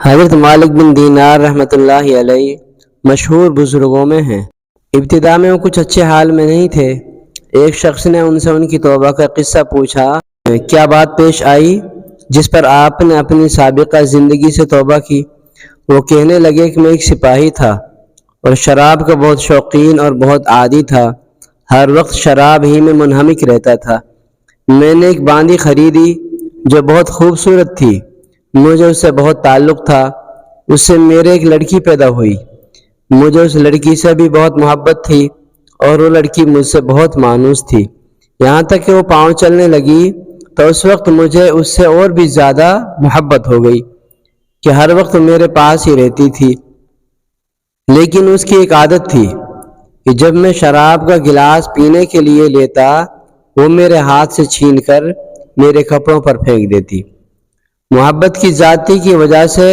حضرت مالک بن دینار رحمۃ اللہ علیہ مشہور بزرگوں میں ہیں۔ ابتدا میں وہ کچھ اچھے حال میں نہیں تھے۔ ایک شخص نے ان سے ان کی توبہ کا قصہ پوچھا، کیا بات پیش آئی جس پر آپ نے اپنی سابقہ زندگی سے توبہ کی؟ وہ کہنے لگے کہ میں ایک سپاہی تھا اور شراب کا بہت شوقین اور بہت عادی تھا، ہر وقت شراب ہی میں منہمک رہتا تھا۔ میں نے ایک باندی خریدی جو بہت خوبصورت تھی، مجھے اس سے بہت تعلق تھا۔ اس سے میرے ایک لڑکی پیدا ہوئی، مجھے اس لڑکی سے بھی بہت محبت تھی اور وہ لڑکی مجھ سے بہت مانوس تھی، یہاں تک کہ وہ پاؤں چلنے لگی تو اس وقت مجھے اس سے اور بھی زیادہ محبت ہو گئی کہ ہر وقت میرے پاس ہی رہتی تھی۔ لیکن اس کی ایک عادت تھی کہ جب میں شراب کا گلاس پینے کے لیے لیتا وہ میرے ہاتھ سے چھین کر میرے کپڑوں پر پھینک دیتی۔ محبت کی زیادتی کی وجہ سے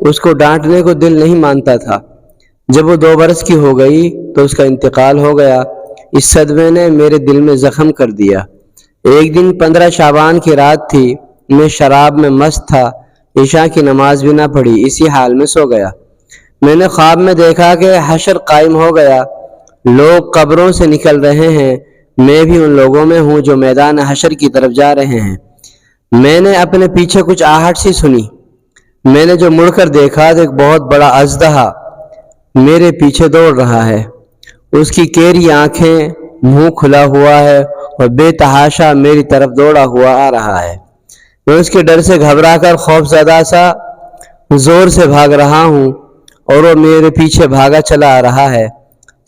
اس کو ڈانٹنے کو دل نہیں مانتا تھا۔ جب وہ 2 برس کی ہو گئی تو اس کا انتقال ہو گیا۔ اس صدمے نے میرے دل میں زخم کر دیا۔ ایک دن 15 شعبان کی رات تھی، میں شراب میں مست تھا، عشاء کی نماز بھی نہ پڑھی، اسی حال میں سو گیا۔ میں نے خواب میں دیکھا کہ حشر قائم ہو گیا، لوگ قبروں سے نکل رہے ہیں، میں بھی ان لوگوں میں ہوں جو میدان حشر کی طرف جا رہے ہیں۔ میں نے اپنے پیچھے کچھ آہٹ سی سنی، میں نے جو مڑ کر دیکھا تو ایک بہت بڑا اژدہا میرے پیچھے دوڑ رہا ہے۔ اس کی کیری آنکھیں، منہ کھلا ہوا ہے اور بے تحاشا میری طرف دوڑا ہوا آ رہا ہے۔ میں اس کے ڈر سے گھبرا کر خوف زدہ سا زور سے بھاگ رہا ہوں اور وہ میرے پیچھے بھاگا چلا آ رہا ہے۔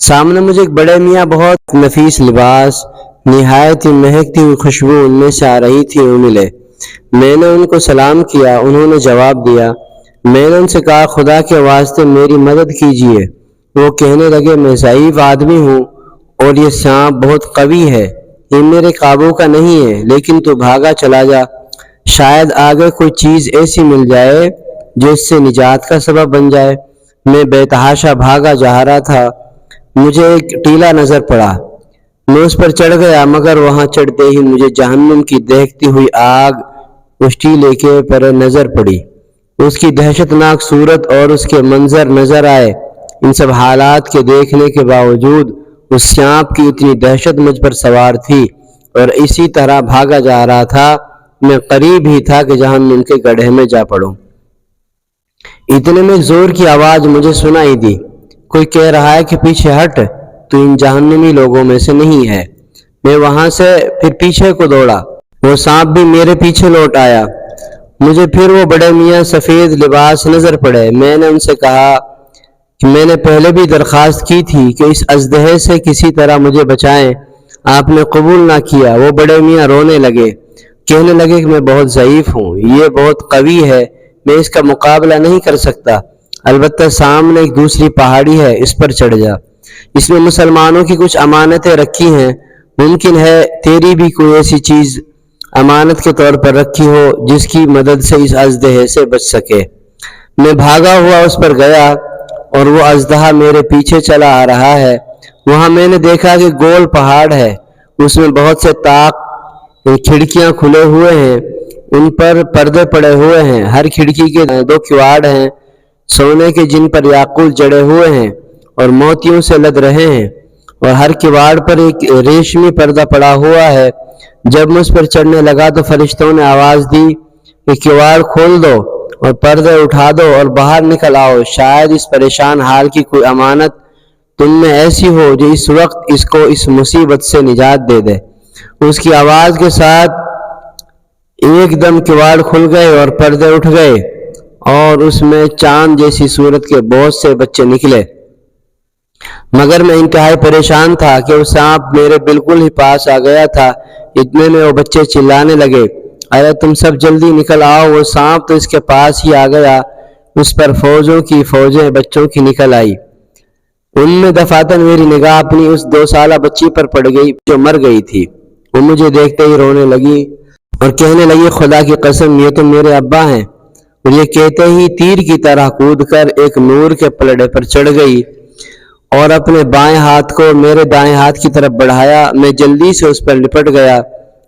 سامنے مجھے ایک بڑے میاں بہت نفیس لباس، نہایت ہی مہکتی ہوئی خوشبو ان میں سے آ رہی تھی، وہ ملے۔ میں نے ان کو سلام کیا، انہوں نے جواب دیا۔ میں نے ان سے کہا، خدا کے واسطے میری مدد کیجیے۔ وہ کہنے لگے، میں ضعیف آدمی ہوں اور یہ سانپ بہت قوی ہے، یہ میرے قابو کا نہیں ہے، لیکن تو بھاگا چلا جا، شاید آگے کوئی چیز ایسی مل جائے جو اس سے نجات کا سبب بن جائے۔ میں بے تحاشا بھاگا جا رہا تھا، مجھے ایک ٹیلا نظر پڑا، میں اس پر چڑھ گیا، مگر وہاں چڑھتے ہی مجھے جہنم کی دہکتی ہوئی آگ اس ٹیلے کے پر نظر پڑی۔ اس کی دہشت ناک صورت اور اس کے منظر نظر آئے۔ ان سب حالات کے دیکھنے کے باوجود اس سانپ کی اتنی دہشت مجھ پر سوار تھی اور اسی طرح بھاگا جا رہا تھا۔ میں قریب ہی تھا کہ جہنم کے گڑھے میں جا پڑوں۔ اتنے میں زور کی آواز مجھے سنائی دی، کوئی کہہ رہا ہے کہ پیچھے ہٹ، تو ان جہنمی لوگوں میں سے نہیں ہے۔ میں وہاں سے پھر پیچھے کو دوڑا، وہ سانپ بھی میرے پیچھے لوٹ آیا۔ مجھے پھر وہ بڑے میاں سفید لباس نظر پڑے۔ میں نے ان سے کہا کہ میں نے پہلے بھی درخواست کی تھی کہ اس اژدہے سے کسی طرح مجھے بچائیں، آپ نے قبول نہ کیا۔ وہ بڑے میاں رونے لگے، کہنے لگے کہ میں بہت ضعیف ہوں، یہ بہت قوی ہے، میں اس کا مقابلہ نہیں کر سکتا، البتہ سامنے ایک دوسری پہاڑی ہے، اس پر چڑھ جا، اس میں مسلمانوں کی کچھ امانتیں رکھی ہیں، ممکن ہے تیری بھی کوئی ایسی چیز امانت کے طور پر رکھی ہو جس کی مدد سے اس اژدہے سے بچ سکے۔ میں بھاگا ہوا اس پر گیا اور وہ اژدہا میرے پیچھے چلا آ رہا ہے۔ وہاں میں نے دیکھا کہ گول پہاڑ ہے، اس میں بہت سے طاق کھڑکیاں کھلے ہوئے ہیں، ان پر پردے پڑے ہوئے ہیں، ہر کھڑکی کے 2 کواڑ ہیں سونے کے، جن پر یاقوت جڑے ہوئے ہیں اور موتیوں سے لد رہے ہیں، اور ہر کواڑ پر ایک ریشمی پردہ پڑا ہوا ہے۔ جب میں اس پر چڑھنے لگا تو فرشتوں نے آواز دی کہ کواڑ کھول دو اور پردے اٹھا دو اور باہر نکل آؤ، شاید اس پریشان حال کی کوئی امانت تم میں ایسی ہو جو اس وقت اس کو اس مصیبت سے نجات دے دے۔ اس کی آواز کے ساتھ ایک دم کواڑ کھل گئے اور پردے اٹھ گئے اور اس میں چاند جیسی صورت کے بہت سے بچے نکلے، مگر میں انتہائی پریشان تھا کہ وہ سانپ میرے بالکل ہی پاس آ گیا تھا۔ اتنے میں وہ بچے چلانے لگے، ارے تم سب جلدی نکل آؤ، وہ سانپ تو اس کے پاس ہی آ گیا۔ اس پر فوجوں کی فوجیں بچوں کی نکل آئی، ان میں دفعتاً میری نگاہ اپنی اس 2 سالہ بچی پر پڑ گئی جو مر گئی تھی۔ وہ مجھے دیکھتے ہی رونے لگی اور کہنے لگی، خدا کی قسم یہ تو میرے ابا ہیں۔ اور یہ کہتے ہی تیر کی طرح کود کر ایک نور کے پلڑے پر چڑھ گئی اور اپنے بائیں ہاتھ کو میرے دائیں ہاتھ کی طرف بڑھایا۔ میں جلدی سے اس پر لپٹ گیا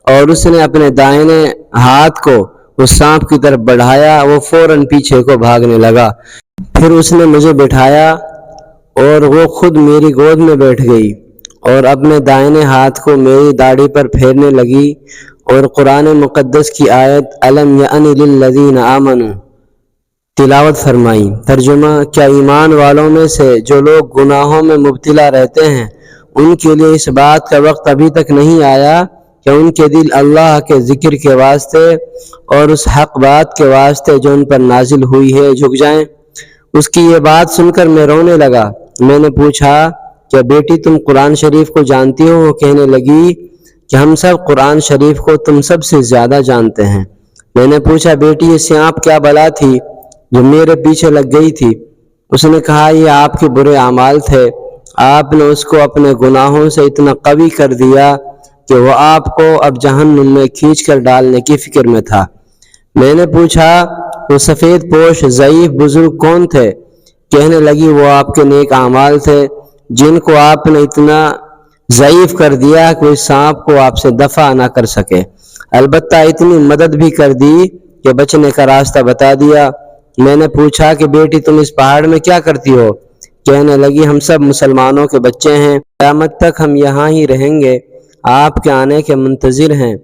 اور اس نے اپنے دائیں ہاتھ کو اس سانپ کی طرف بڑھایا، وہ فوراً پیچھے کو بھاگنے لگا۔ پھر اس نے مجھے بٹھایا اور وہ خود میری گود میں بیٹھ گئی اور اپنے دائنے ہاتھ کو میری داڑھی پر پھیرنے لگی اور قرآن مقدس کی آیت الم یأن للذین آمنوا تلاوت فرمائی۔ ترجمہ: کیا ایمان والوں میں سے جو لوگ گناہوں میں مبتلا رہتے ہیں ان کے لیے اس بات کا وقت ابھی تک نہیں آیا کہ ان کے دل اللہ کے ذکر کے واسطے اور اس حق بات کے واسطے جو ان پر نازل ہوئی ہے جھک جائیں؟ اس کی یہ بات سن کر میں رونے لگا۔ میں نے پوچھا، کیا بیٹی تم قرآن شریف کو جانتی ہو؟ وہ کہنے لگی کہ ہم سب قرآن شریف کو تم سب سے زیادہ جانتے ہیں۔ میں نے پوچھا، بیٹی یہ سانپ کیا بلا تھی جو میرے پیچھے لگ گئی تھی؟ اس نے کہا، یہ آپ کے برے اعمال تھے، آپ نے اس کو اپنے گناہوں سے اتنا قوی کر دیا کہ وہ آپ کو اب جہنم میں کھینچ کر ڈالنے کی فکر میں تھا۔ میں نے پوچھا، وہ سفید پوش ضعیف بزرگ کون تھے؟ کہنے لگی، وہ آپ کے نیک اعمال تھے جن کو آپ نے اتنا ضعیف کر دیا کہ اس سانپ کو آپ سے دفع نہ کر سکے، البتہ اتنی مدد بھی کر دی کہ بچنے کا راستہ بتا دیا۔ میں نے پوچھا کہ بیٹی تم اس پہاڑ میں کیا کرتی ہو؟ کہنے لگی، ہم سب مسلمانوں کے بچے ہیں، قیامت تک ہم یہاں ہی رہیں گے، آپ کے آنے کے منتظر ہیں،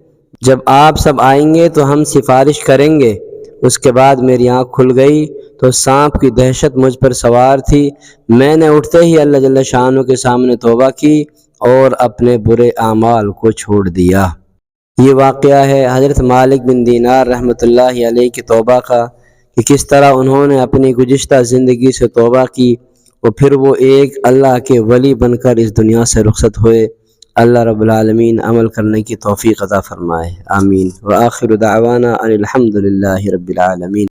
جب آپ سب آئیں گے تو ہم سفارش کریں گے۔ اس کے بعد میری آنکھ کھل گئی تو سانپ کی دہشت مجھ پر سوار تھی۔ میں نے اٹھتے ہی اللہ جل شانہ کے سامنے توبہ کی اور اپنے برے اعمال کو چھوڑ دیا۔ یہ واقعہ ہے حضرت مالک بن دینار رحمۃ اللہ علیہ کی توبہ کا، کہ کس طرح انہوں نے اپنی گزشتہ زندگی سے توبہ کی اور پھر وہ ایک اللہ کے ولی بن کر اس دنیا سے رخصت ہوئے۔ اللہ رب العالمین عمل کرنے کی توفیق عطا فرمائے، آمین۔ وآخر دعوانا ان الحمد للہ رب العالمین۔